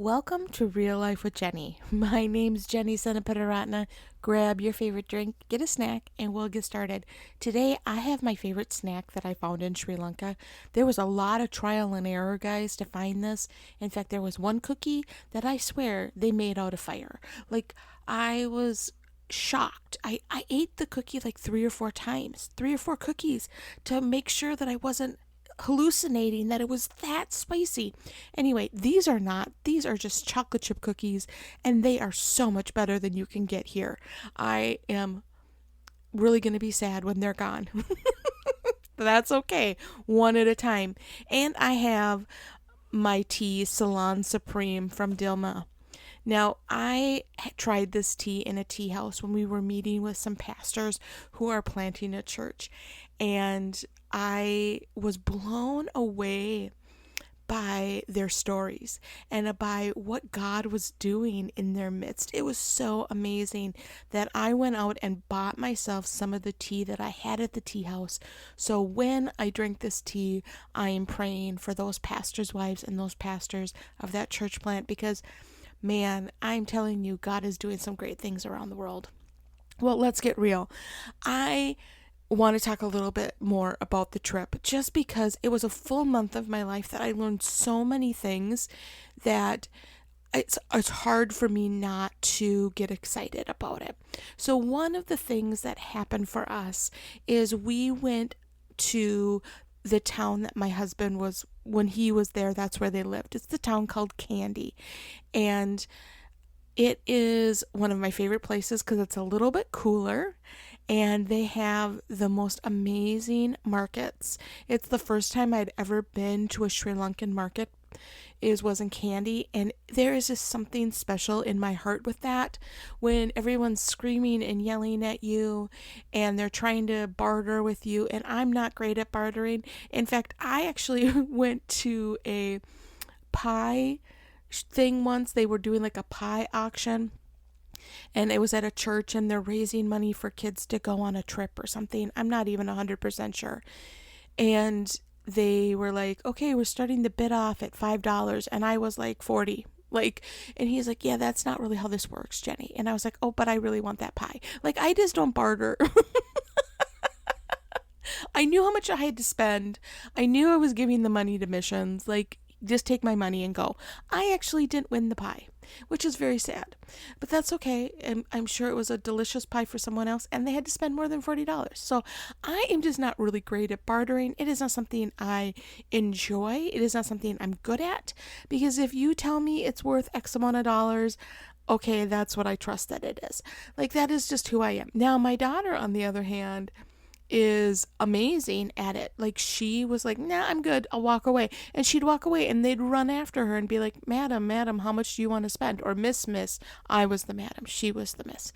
Welcome to Real Life with Jenny. My name's Jenny Senapataratna. Grab your favorite drink, get a snack, and we'll get started. Today, I have my favorite snack that I found in Sri Lanka. There was a lot of trial and error, guys, to find this. In fact, there was one cookie that I swear they made out of fire. I was shocked. I ate the cookie like 3 or 4 times, 3 or 4 cookies to make sure that I wasn't hallucinating that it was that spicy. Anyway, these are not. These are just chocolate chip cookies, and they are so much better than you can get here. I am really going to be sad when they're gone. That's okay. One at a time. And I have my tea, Ceylon Supreme from Dilma. Now, I tried this tea in a tea house when we were meeting with some pastors who are planting a church, and I was blown away by their stories and by what God was doing in their midst. It was so amazing that I went out and bought myself some of the tea that I had at the tea house. So when I drink this tea, I am praying for those pastors' wives and those pastors of that church plant because, man, I'm telling you, God is doing some great things around the world. Well, let's get real. I want to talk a little bit more about the trip just because it was a full month of my life that I learned so many things that it's hard for me not to get excited about it. So one of the things that happened for us is we went to the town that my husband was when he was there. That's where they lived. It's the town called Candy, and it is one of my favorite places because it's a little bit cooler and they have the most amazing markets. It's the first time I'd ever been to a Sri Lankan market. Was in Candy, and there is just something special in my heart with that when everyone's screaming and yelling at you and they're trying to barter with you, and I'm not great at bartering. In fact, I actually went to a pie thing once. They were doing like a pie auction, and it was at a church, and they're raising money for kids to go on a trip or something. I'm not even 100% sure. And they were like, okay, we're starting the bid off at $5. And I was like 40. And he's like, yeah, that's not really how this works, Jenny. And I was like, oh, but I really want that pie. I just don't barter. I knew how much I had to spend. I knew I was giving the money to missions. Just take my money and go. I actually didn't win the pie, which is very sad. But that's okay. I'm sure it was a delicious pie for someone else, and they had to spend more than $40. So I am just not really great at bartering. It is not something I enjoy. It is not something I'm good at, because if you tell me it's worth X amount of dollars, okay, that's what I trust that it is. That is just who I am. Now, my daughter, on the other hand, is amazing at it. She was like, nah, I'm good, I'll walk away. And she'd walk away and they'd run after her and be like, madam, how much do you want to spend? Or miss. I was the madam, she was the miss.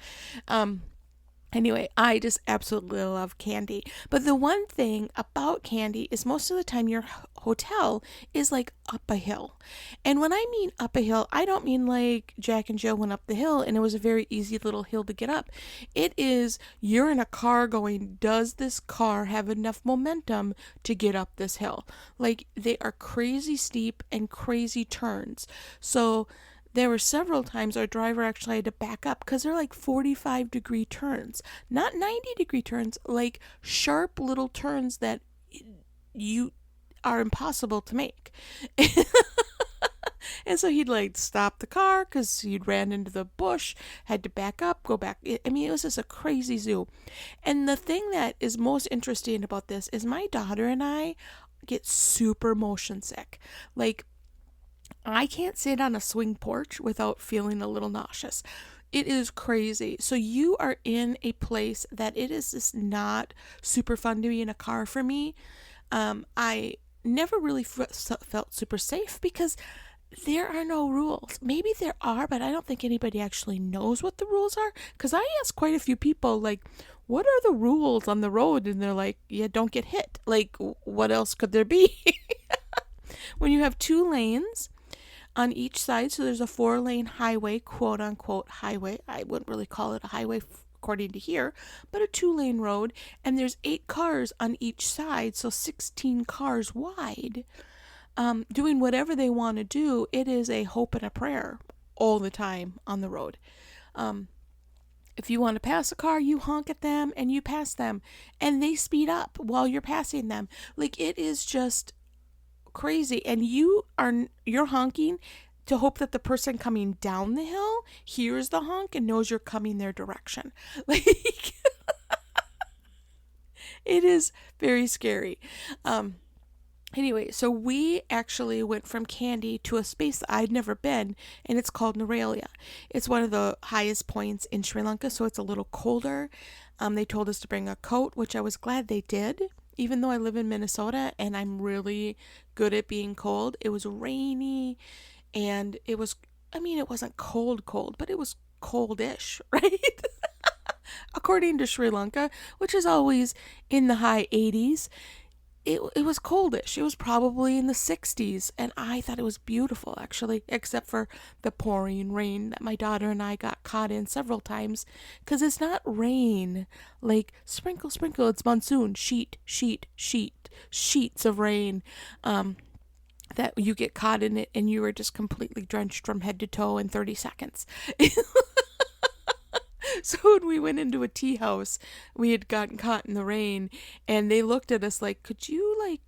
Anyway, I just absolutely love Candy. But the one thing about Candy is most of the time your hotel is up a hill. And when I mean up a hill, I don't mean like Jack and Jill went up the hill and it was a very easy little hill to get up. It is, you're in a car going, does this car have enough momentum to get up this hill? They are crazy steep and crazy turns. So there were several times our driver actually had to back up because they're 45-degree turns, not 90-degree turns, sharp little turns that you are impossible to make. And so he'd stop the car because he'd ran into the bush, had to back up, go back. I mean, it was just a crazy zoo. And the thing that is most interesting about this is my daughter and I get super motion sick. I can't sit on a swing porch without feeling a little nauseous. It is crazy. So you are in a place that it is just not super fun to be in a car for me. I never really felt super safe because there are no rules. Maybe there are, but I don't think anybody actually knows what the rules are. Because I asked quite a few people, what are the rules on the road? And they're like, yeah, don't get hit. What else could there be? When you have 2 lanes on each side, so there's a 4-lane highway, quote unquote highway. I wouldn't really call it a highway according to here, but a 2-lane road, and there's 8 cars on each side, so 16 cars wide. doing whatever they want to do. It is a hope and a prayer all the time on the road. If you want to pass a car, you honk at them and you pass them, and they speed up while you're passing them. Like, it is just crazy. And you're honking to hope that the person coming down the hill hears the honk and knows you're coming their direction. Like, it is very scary. Anyway, so we actually went from Kandy to a space that I'd never been, and it's called Naralia. It's one of the highest points in Sri Lanka, so it's a little colder. They told us to bring a coat, which I was glad they did, even though I live in Minnesota and I'm really good at being cold. It was rainy, and it wasn't cold, but it was coldish, right? According to Sri Lanka, which is always in the high 80s. It was coldish. It was probably in the 60s, and I thought it was beautiful, actually, except for the pouring rain that my daughter and I got caught in several times, because it's not rain like sprinkle, sprinkle. It's monsoon, sheets of rain, that you get caught in it, and you are just completely drenched from head to toe in 30 seconds. So when we went into a tea house, we had gotten caught in the rain, and they looked at us like, could you like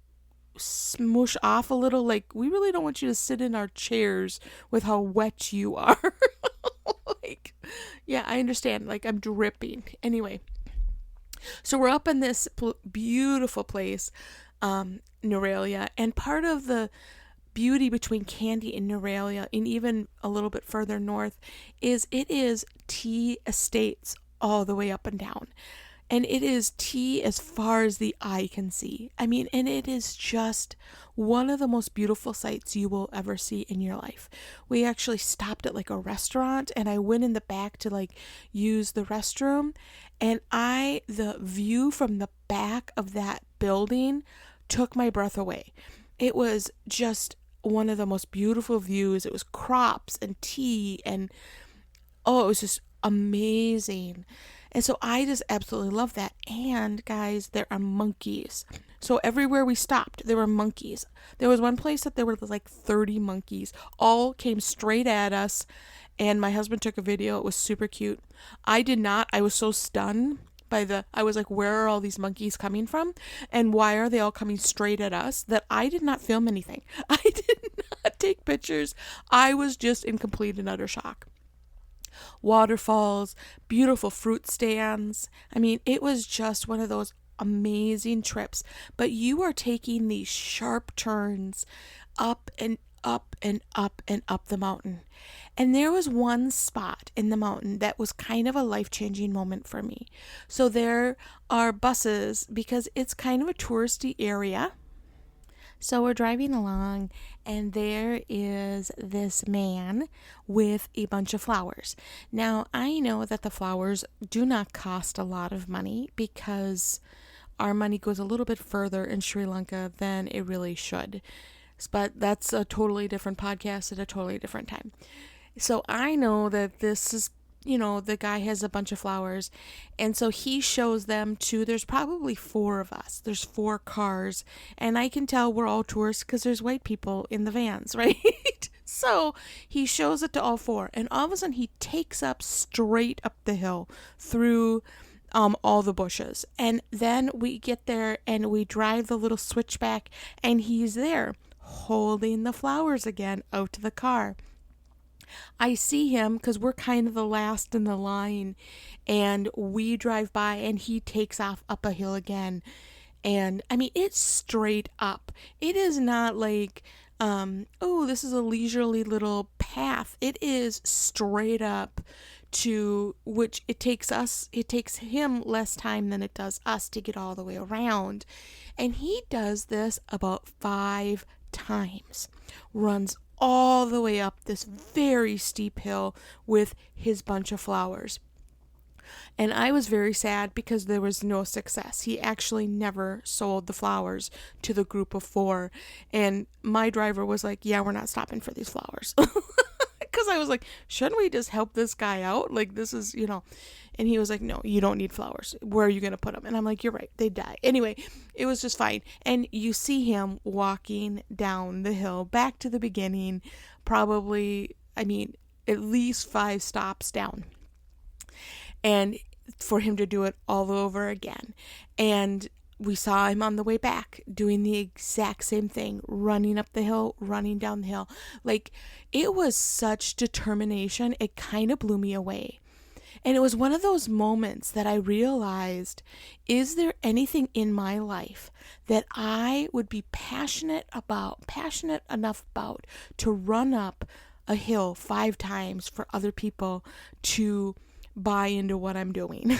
smoosh off a little? Like, we really don't want you to sit in our chairs with how wet you are. Like, yeah, I understand. Like, I'm dripping. Anyway, so we're up in this beautiful place, Naralia, and part of the beauty between Kandy and Naralia, and even a little bit further north, is it is tea estates all the way up and down. And it is tea as far as the eye can see. I mean, and it is just one of the most beautiful sights you will ever see in your life. We actually stopped at like a restaurant, and I went in the back to like use the restroom, and the view from the back of that building took my breath away. It was just one of the most beautiful views. It was crops and tea, and it was just amazing. And so I just absolutely love that. And guys, there are monkeys. So everywhere we stopped, there were monkeys. There was one place that there were like 30 monkeys, all came straight at us, and my husband took a video. It was super cute. I did not. I was so stunned I was like, where are all these monkeys coming from? And why are they all coming straight at us? That I did not film anything. I did not take pictures. I was just in complete and utter shock. Waterfalls, beautiful fruit stands. I mean, it was just one of those amazing trips. But you are taking these sharp turns up and up and up and up the mountain. And there was one spot in the mountain that was kind of a life-changing moment for me. So there are buses, because it's kind of a touristy area. So we're driving along, and there is this man with a bunch of flowers. Now, I know that the flowers do not cost a lot of money, because our money goes a little bit further in Sri Lanka than it really should. But that's a totally different podcast at a totally different time. So I know that this is, the guy has a bunch of flowers. And so he shows them there's probably 4 of us. There's 4 cars. And I can tell we're all tourists because there's white people in the vans, right? So he shows it to all 4. And all of a sudden he takes up straight up the hill through all the bushes. And then we get there and we drive the little switchback, and he's there holding the flowers again out to the car. I see him because we're kind of the last in the line, and we drive by, and he takes off up a hill again. And I mean, it's straight up. It is not like, this is a leisurely little path. It is straight up, to which it takes him less time than it does us to get all the way around. And he does this about 5 times, runs all the way up this very steep hill with his bunch of flowers. And I was very sad because there was no success. He actually never sold the flowers to the group of 4. And my driver was like, yeah, we're not stopping for these flowers. Because I was was like, shouldn't we just help this guy out? Like, this is, And he was like, no, you don't need flowers. Where are you going to put them? And I'm like, you're right. They die. Anyway, it was just fine. And you see him walking down the hill back to the beginning, probably, at least 5 stops down. And for him to do it all over again. And we saw him on the way back doing the exact same thing, running up the hill, running down the hill. Like, it was such determination. It kind of blew me away. And it was one of those moments that I realized, is there anything in my life that I would be passionate enough about to run up a hill 5 times for other people to buy into what I'm doing?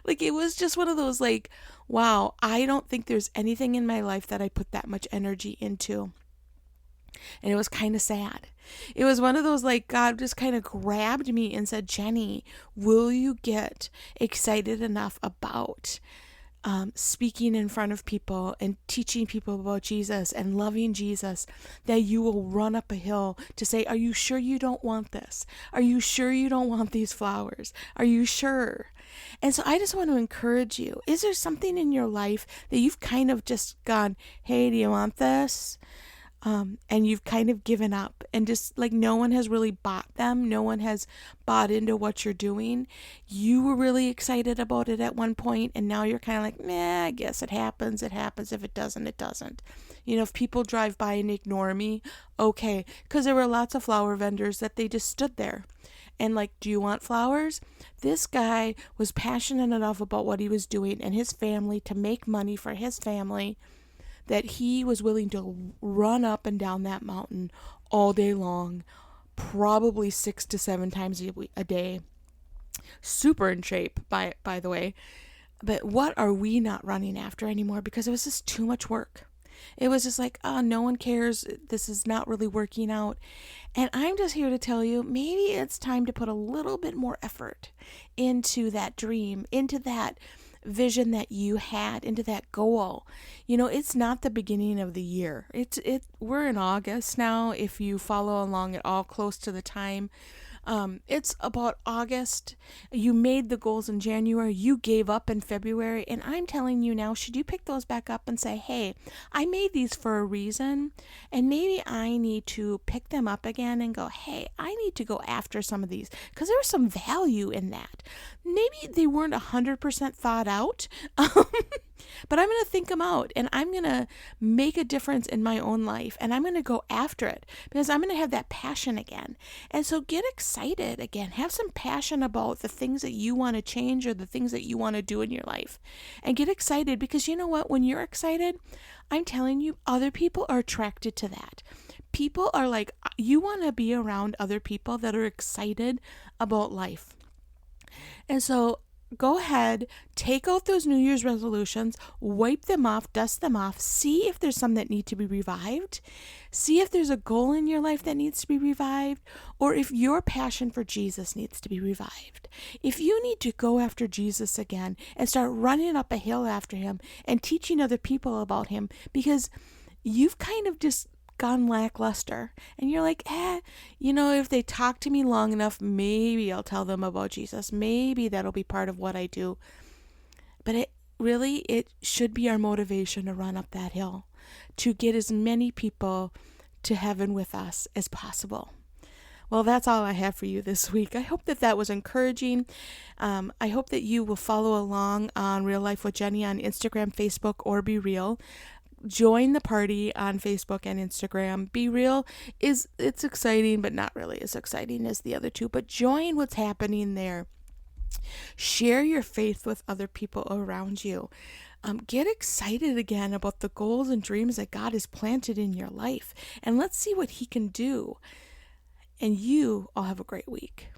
Like, it was just one of those, like, wow, I don't think there's anything in my life that I put that much energy into. And it was kind of sad. It was one of those, like, God just kind of grabbed me and said, Jenny, will you get excited enough about speaking in front of people and teaching people about Jesus and loving Jesus, that you will run up a hill to say, are you sure you don't want this? Are you sure you don't want these flowers? Are you sure? And so I just want to encourage you. Is there something in your life that you've kind of just gone, hey, do you want this? And you've kind of given up, and just like no one has really bought them. No one has bought into what you're doing. You were really excited about it at one point, and now you're kind of like, nah, I guess it happens. It happens. If it doesn't, it doesn't. If people drive by and ignore me, okay. Because there were lots of flower vendors that they just stood there. And like, do you want flowers? This guy was passionate enough about what he was doing and his family to make money for his family, that he was willing to run up and down that mountain all day long, probably 6 to 7 times a day. Super in shape, by the way. But what are we not running after anymore? Because it was just too much work. It was just like, oh, no one cares. This is not really working out. And I'm just here to tell you, maybe it's time to put a little bit more effort into that dream, into that vision that you had, into that goal. It's not the beginning of the year. We're in August now. If you follow along at all close to the time, it's about August. You made the goals in January. You gave up in February. And I'm telling you now, should you pick those back up and say, hey, I made these for a reason, and maybe I need to pick them up again and go, hey, I need to go after some of these, because there was some value in that. Maybe they weren't 100% thought out, but I'm going to think them out, and I'm going to make a difference in my own life, and I'm going to go after it, because I'm going to have that passion again. And so get excited again. Have some passion about the things that you want to change or the things that you want to do in your life. And get excited, because you know what? When you're excited, I'm telling you, other people are attracted to that. People are like, you want to be around other people that are excited about life. And so go ahead, take out those New Year's resolutions, wipe them off, dust them off, see if there's some that need to be revived, see if there's a goal in your life that needs to be revived, or if your passion for Jesus needs to be revived. If you need to go after Jesus again and start running up a hill after him and teaching other people about him, because you've kind of just gone lackluster, and you're like, if they talk to me long enough, maybe I'll tell them about Jesus. Maybe that'll be part of what I do. But it should be our motivation to run up that hill, to get as many people to heaven with us as possible. Well, that's all I have for you this week. I hope that was encouraging. I hope that you will follow along on Real Life with Jenny on Instagram, Facebook, or Be Real. Join the party on Facebook and Instagram. Be Real it's exciting, but not really as exciting as the other two. But join what's happening there. Share your faith with other people around you. Get excited again about the goals and dreams that God has planted in your life. And let's see what he can do. And you all have a great week.